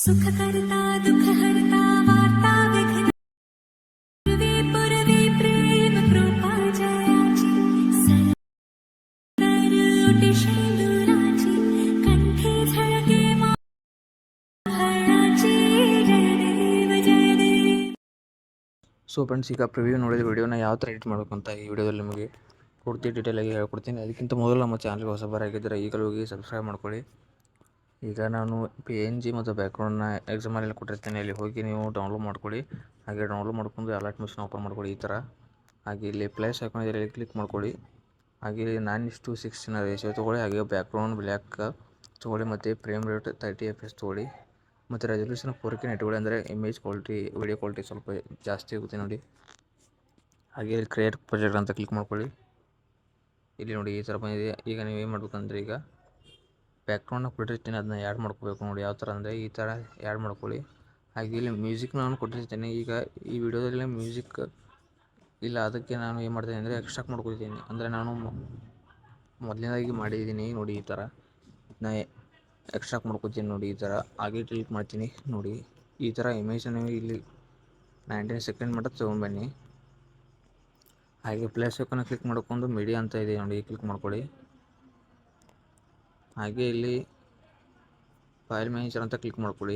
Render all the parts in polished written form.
सुखकर्ता दुःखहर्ता वार्ता विघ्नहर्ता पूर्वे प्रेम कृपा जयाची सरलोटी शेंदुराची कंठी झळके माळाची जयदेव जयदेव. ಸೊ ಫ್ರೆಂಡ್ಸ್, ಈಗ ಪ್ರಿವ್ಯೂ ನೋಡಿದ ವಿಡಿಯೋನ ಯಾವ ಥರ ಎಡಿಟ್ ಮಾಡಬೇಕು ಅಂತ ಈ ವಿಡಿಯೋದಲ್ಲಿ ನಿಮಗೆ ಪೂರ್ತಿ ಡೀಟೇಲಾಗಿ ಹೇಳ್ಕೊಡ್ತೀನಿ. ಅದಕ್ಕಿಂತ ಮೊದಲು ನಮ್ಮ ಚಾನಲ್ಗೆ ಹೊಸಬರಾಗಿದ್ದರೆ ಈಗಲೂ ಹೋಗಿ ಸಬ್ಸ್ಕ್ರೈಬ್ ಮಾಡ್ಕೊಳ್ಳಿ. ಈಗ ನಾನು PNG ಮತ್ತು ಬ್ಯಾಕ್ಗ್ರೌಂಡ್ನ ಎಕ್ಸಾಮಲ್ಲಿ ಕೊಟ್ಟಿರ್ತೀನಿ, ಅಲ್ಲಿ ಹೋಗಿ ನೀವು ಡೌನ್ಲೋಡ್ ಮಾಡ್ಕೊಳ್ಳಿ. ಹಾಗೆ ಡೌನ್ಲೋಡ್ ಮಾಡ್ಕೊಂಡು ಅಲರ್ಟ್ ಮಿಷನ್ ಓಪನ್ ಮಾಡ್ಕೊಳ್ಳಿ ಈ ಥರ. ಹಾಗೆ ಇಲ್ಲಿ ಪ್ಲೇಸ್ ಐಕಾನ್ ಇದರಲ್ಲಿ ಕ್ಲಿಕ್ ಮಾಡ್ಕೊಳ್ಳಿ. ಹಾಗೆ 9:16 ರೇಷಿಯೋ ತೊಗೊಳ್ಳಿ. ಹಾಗೆ ಬ್ಯಾಕ್ಗ್ರೌಂಡ್ ಬ್ಲ್ಯಾಕ್ ತೊಗೊಳ್ಳಿ ಮತ್ತು ಫ್ರೇಮ್ ರೇಟ್ 30 FPS ತೊಗೊಳ್ಳಿ. ಮತ್ತು ರೆಸಲ್ಯೂಷನ್ 4K ಇಟ್ಕೊಳ್ಳಿ, ಅಂದರೆ ಇಮೇಜ್ ಕ್ವಾಲಿಟಿ ವಿಡಿಯೋ ಕ್ವಾಲಿಟಿ ಸ್ವಲ್ಪ ಜಾಸ್ತಿ ಆಗುತ್ತೆ ನೋಡಿ. ಹಾಗೆ ಇಲ್ಲಿ ಕ್ರಿಯೇಟ್ ಪ್ರಾಜೆಕ್ಟ್ ಅಂತ ಕ್ಲಿಕ್ ಮಾಡ್ಕೊಳ್ಳಿ. ಇಲ್ಲಿ ನೋಡಿ ಈ ಥರ ಬಂದಿದೆ. ಈಗ ನೀವು ಏನು ಮಾಡ್ಬೇಕಂದ್ರೆ, ಈಗ ಬ್ಯಾಕ್ಗ್ರೌಂಡ್ನ ಕೊಟ್ಟಿರ್ತೀನಿ, ಅದನ್ನ ಆ್ಯಡ್ ಮಾಡ್ಕೋಬೇಕು ನೋಡಿ. ಯಾವ ಥರ ಅಂದರೆ ಈ ಥರ ಆ್ಯಡ್ ಮಾಡ್ಕೊಳ್ಳಿ. ಹಾಗೆ ಇಲ್ಲಿ ಮ್ಯೂಸಿಕ್ ನಾನು ಕೊಟ್ಟಿರ್ತೀನಿ. ಈಗ ಈ ವಿಡಿಯೋದಲ್ಲಿ ಮ್ಯೂಸಿಕ್ ಇಲ್ಲ, ಅದಕ್ಕೆ ನಾನು ಏನು ಮಾಡ್ತೀನಿ ಅಂದರೆ ಎಕ್ಸ್ಟ್ರಾಕ್ಟ್ ಮಾಡ್ಕೊಳ್ತೀನಿ. ಅಂದರೆ ನಾನು ಮೊದಲನೇದಾಗಿ ಮಾಡಿದ್ದೀನಿ ನೋಡಿ. ಈ ಥರ ನಾ ಎಕ್ಸ್ಟ್ರಾಕ್ಟ್ ಮಾಡ್ಕೊತೀನಿ ನೋಡಿ. ಈ ಥರ ಹಾಗೆ ಡಿಲೀಟ್ ಮಾಡ್ತೀನಿ ನೋಡಿ. ಈ ಥರ ಇಮೇಜನ್ನು ಇಲ್ಲಿ 19 ಸೆಕೆಂಡ್ ಮಟ್ಟ ತೊಗೊಂಡ್ಬನ್ನಿ. ಹಾಗೆ ಪ್ಲೇಸ್ ಐಕಾನ್ ಕ್ಲಿಕ್ ಮಾಡ್ಕೊಂಡು ಮೀಡಿಯಾ ಅಂತ ಇದೆ ನೋಡಿ, ಕ್ಲಿಕ್ ಮಾಡ್ಕೊಳ್ಳಿ. ಹಾಗೆ ಇಲ್ಲಿ ಫೈಲ್ ಮ್ಯಾನೇಜರ್ ಅಂತ ಕ್ಲಿಕ್ ಮಾಡ್ಕೊಳ್ಳಿ.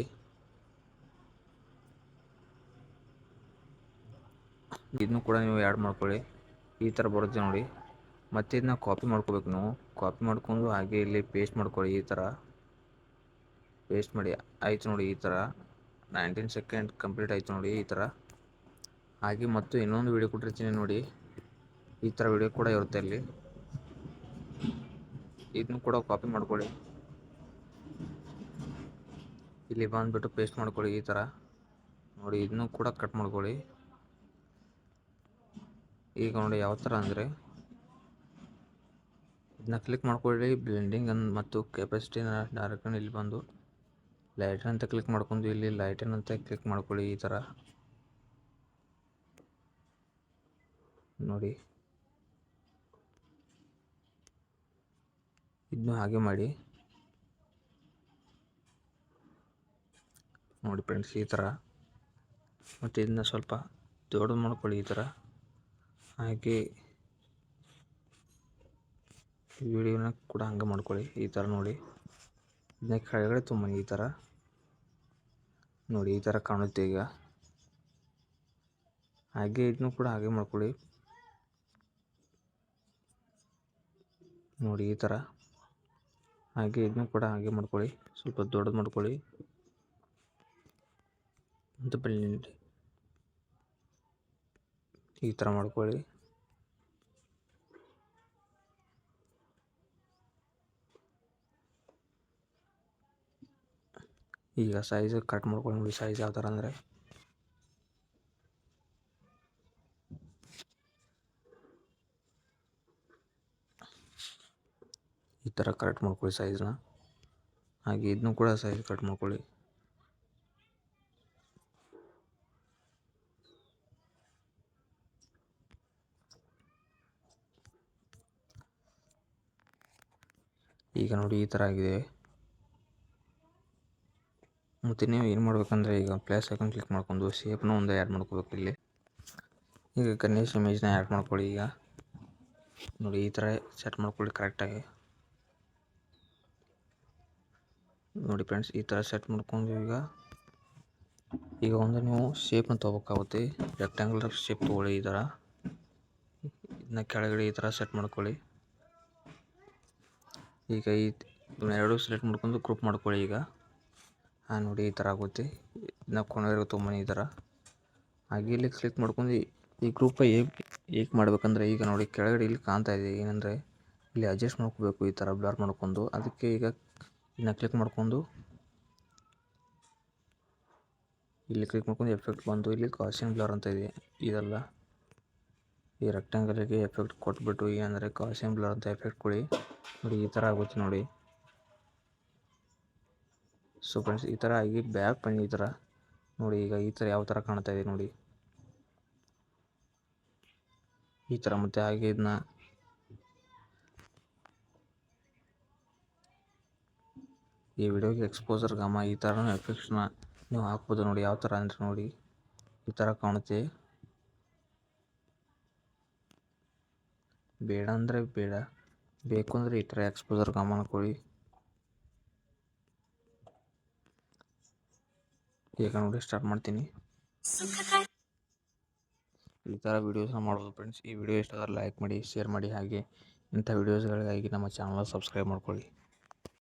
ಇದನ್ನು ಕೂಡ ನೀವು ಆ್ಯಡ್ ಮಾಡ್ಕೊಳ್ಳಿ. ಈ ಥರ ಬರುತ್ತೆ ನೋಡಿ. ಮತ್ತು ಇದನ್ನ ಕಾಪಿ ಮಾಡ್ಕೋಬೇಕು ನೀವು. ಕಾಪಿ ಮಾಡ್ಕೊಂಡು ಹಾಗೆ ಇಲ್ಲಿ ಪೇಸ್ಟ್ ಮಾಡ್ಕೊಳ್ಳಿ. ಈ ಥರ ಪೇಸ್ಟ್ ಮಾಡಿ ಆಯಿತು ನೋಡಿ. ಈ ಥರ 19 ಸೆಕೆಂಡ್ ಕಂಪ್ಲೀಟ್ ಆಯಿತು ನೋಡಿ. ಈ ಥರ ಹಾಗೆ ಮತ್ತು ಇನ್ನೊಂದು ವಿಡಿಯೋ ಕೊಟ್ಟಿರ್ತೀನಿ ನೋಡಿ. ಈ ಥರ ವಿಡಿಯೋ ಕೂಡ ಇರುತ್ತೆ ಅಲ್ಲಿ. ಇದನ್ನು ಕೂಡ ಕಾಪಿ ಮಾಡ್ಕೊಳ್ಳಿ. ಇಲ್ಲಿ ಬಂದುಬಿಟ್ಟು ಪೇಸ್ಟ್ ಮಾಡ್ಕೊಳ್ಳಿ ಈ ಥರ ನೋಡಿ. ಇದನ್ನು ಕೂಡ ಕಟ್ ಮಾಡ್ಕೊಳ್ಳಿ. ಈಗ ನೋಡಿ ಯಾವ ಥರ ಅಂದರೆ, ಇದನ್ನ ಕ್ಲಿಕ್ ಮಾಡ್ಕೊಳ್ಳಿ. ಬ್ಲೆಂಡಿಂಗ್ ಮತ್ತು ಕೆಪಾಸಿಟಿನ ಡೈರೆಕ್ಟ್ ಇಲ್ಲಿ ಬಂದು ಲೈಟನ್ ಅಂತ ಕ್ಲಿಕ್ ಮಾಡ್ಕೊಂಡು ಇಲ್ಲಿ ಲೈಟನ್ ಅಂತ ಕ್ಲಿಕ್ ಮಾಡ್ಕೊಳ್ಳಿ. ಈ ಥರ ನೋಡಿ. ಇದನ್ನು ಹಾಗೆ ಮಾಡಿ ನೋಡಿ ಫ್ರೆಂಡ್ಸ್, ಈ ಥರ. ಮತ್ತು ಇದನ್ನ ಸ್ವಲ್ಪ ದೊಡ್ಡದು ಮಾಡ್ಕೊಳ್ಳಿ ಈ ಥರ. ಹಾಗೆ ವಿಡಿಯೋನ ಕೂಡ ಹಂಗೆ ಮಾಡ್ಕೊಳ್ಳಿ ಈ ಥರ ನೋಡಿ. ಇದನ್ನ ಕೆಳಗಡೆ ತುಂಬನಿ ಈ ಥರ ನೋಡಿ. ಈ ಥರ ಕಾಣುತ್ತೆ ಈಗ. ಹಾಗೆ ಇದನ್ನು ಕೂಡ ಹಾಗೆ ಮಾಡ್ಕೊಳ್ಳಿ ನೋಡಿ. ಈ ಥರ ಹಾಗೆ ಇದನ್ನು ಕೂಡ ಹಾಗೆ ಮಾಡ್ಕೊಳ್ಳಿ. ಸ್ವಲ್ಪ ದೊಡ್ಡದು ಮಾಡ್ಕೊಳ್ಳಿ ಮತ್ತು ಬೆಳ್ಳಿ ಈ ಥರ ಮಾಡ್ಕೊಳ್ಳಿ. ಈಗ ಸೈಜ್ ಕಟ್ ಮಾಡ್ಕೊಳ್ಳಿ ನೋಡಿ. ಸೈಜ್ ಯಾವ ಥರ ಅಂದರೆ, ಈ ಥರ ಕರೆಕ್ಟ್ ಮಾಡ್ಕೊಳ್ಳಿ ಸೈಜ್ನ. ಹಾಗೆ ಇದನ್ನು ಕೂಡ ಸೈಜ್ ಕಟ್ ಮಾಡ್ಕೊಳ್ಳಿ. ಈಗ ನೋಡಿ ಈ ಥರ ಆಗಿದೆ. ಮತ್ತು ನೀವು ಏನು ಮಾಡ್ಬೇಕಂದ್ರೆ, ಈಗ ಪ್ಲೇಸ್ ಐಕಾನ್ ಕ್ಲಿಕ್ ಮಾಡ್ಕೊಂಡು ಶೇಪ್ನ ಒಂದು ಆ್ಯಡ್ ಮಾಡ್ಕೋಬೇಕು ಇಲ್ಲಿ. ಈಗ ಗಣೇಶ್ ಇಮೇಜ್ನ ಆ್ಯಡ್ ಮಾಡ್ಕೊಳ್ಳಿ. ಈಗ ನೋಡಿ ಈ ಥರ ಸೆಟ್ ಮಾಡ್ಕೊಳ್ಳಿ ಕರೆಕ್ಟಾಗಿ ನೋಡಿ ಫ್ರೆಂಡ್ಸ್. ಈ ಥರ ಸೆಟ್ ಮಾಡ್ಕೊಂಡು ಈಗ ಒಂದು ನೀವು ಶೇಪ್ನ ತೊಗೋಬೇಕಾಗುತ್ತೆ. ರೆಕ್ಟ್ಯಾಂಗುಲರ್ ಶೇಪ್ ತೊಗೊಳ್ಳಿ ಈ ಥರ. ಇದನ್ನ ಕೆಳಗಡೆ ಈ ಥರ ಸೆಟ್ ಮಾಡ್ಕೊಳ್ಳಿ. ಈಗ ಎರಡು ಸೆಲೆಕ್ಟ್ ಮಾಡ್ಕೊಂಡು ಗ್ರೂಪ್ ಮಾಡ್ಕೊಳ್ಳಿ. ಈಗ ನೋಡಿ ಈ ಥರ ಆಗುತ್ತೆ. ಇದನ್ನ ಕೊನೆವರೆಗೂ ತೊಗೊಂಬನ್ನಿ ಈ ಥರ. ಹಾಗೆ ಇಲ್ಲಿ ಕ್ಲಿಕ್ ಮಾಡ್ಕೊಂಡು ಈ ಗ್ರೂಪ ಹೇಗೆ ಮಾಡ್ಬೇಕಂದ್ರೆ, ಈಗ ನೋಡಿ ಕೆಳಗಡೆ ಇಲ್ಲಿ ಕಾಣ್ತಾ ಇದೆ ಏನಂದರೆ, ಇಲ್ಲಿ ಅಡ್ಜಸ್ಟ್ ಮಾಡ್ಕೋಬೇಕು ಈ ಥರ ಬ್ಲರ್ ಮಾಡ್ಕೊಂಡು. ಅದಕ್ಕೆ ಈಗ ಇದನ್ನ ಕ್ಲಿಕ್ ಮಾಡ್ಕೊಂಡು ಇಲ್ಲಿ ಕ್ಲಿಕ್ ಮಾಡ್ಕೊಂಡು ಎಫೆಕ್ಟ್ ಬಂದು ಇಲ್ಲಿ ಗಾಸಿಯನ್ ಬ್ಲರ್ ಅಂತ ಇದೆ. ಇದೆಲ್ಲ ಈ ರೆಕ್ಟ್ಯಾಂಗಲ್ಗೆ ಎಫೆಕ್ಟ್ ಕೊಟ್ಬಿಟ್ಟು ಏನಂದರೆ ಗಾಸಿಯನ್ ಬ್ಲರ್ ಅಂತ ಎಫೆಕ್ಟ್ ಕೊಡಿ ನೋಡಿ. ಈ ಥರ ಆಗುತ್ತೆ ನೋಡಿ. ಸೊ ಫ್ರೆಂಡ್ಸ್, ಈ ಥರ ಆಗಿ ಬ್ಯಾಕ್ ಬನ್ನಿ ಈ ಥರ ನೋಡಿ. ಈಗ ಈ ಥರ ಯಾವ ಥರ ಕಾಣ್ತಾ ಇದೆ ನೋಡಿ ಈ ಥರ. ಮತ್ತು ಹಾಗೆ ಇದನ್ನ ಈ ವಿಡಿಯೋಗೆ ಎಕ್ಸ್ಪೋಸರ್ ಗಾಮ ಈ ಥರ ಎಫೆಕ್ಟ್ಸ್ನ ನೀವು ಹಾಕ್ಬೋದು ನೋಡಿ. ಯಾವ ಥರ ಅಂದರೆ ನೋಡಿ, ಈ ಥರ ಕಾಣುತ್ತೆ. ಬೇಡ ಅಂದರೆ ಬೇಡ, ಬೇಕು ಅಂದರೆ ಈ ಥರ ಎಕ್ಸ್ಪೋಸರ್ ಗಾಮ ಹಾಕೊಳ್ಳಿ. ಈಗ ನೋಡಿ ಸ್ಟಾರ್ಟ್ ಮಾಡ್ತೀನಿ. ಈ ಥರ ವೀಡಿಯೋಸ್ನ ಮಾಡ್ಬೋದು ಫ್ರೆಂಡ್ಸ್. ಈ ವಿಡಿಯೋ ಇಷ್ಟ ಆದರೆ ಲೈಕ್ ಮಾಡಿ, ಶೇರ್ ಮಾಡಿ. ಹಾಗೆ ಇಂಥ ವೀಡಿಯೋಸ್ಗಳಿಗಾಗಿ ನಮ್ಮ ಚಾನಲ್ ಸಬ್ಸ್ಕ್ರೈಬ್ ಮಾಡ್ಕೊಳ್ಳಿ.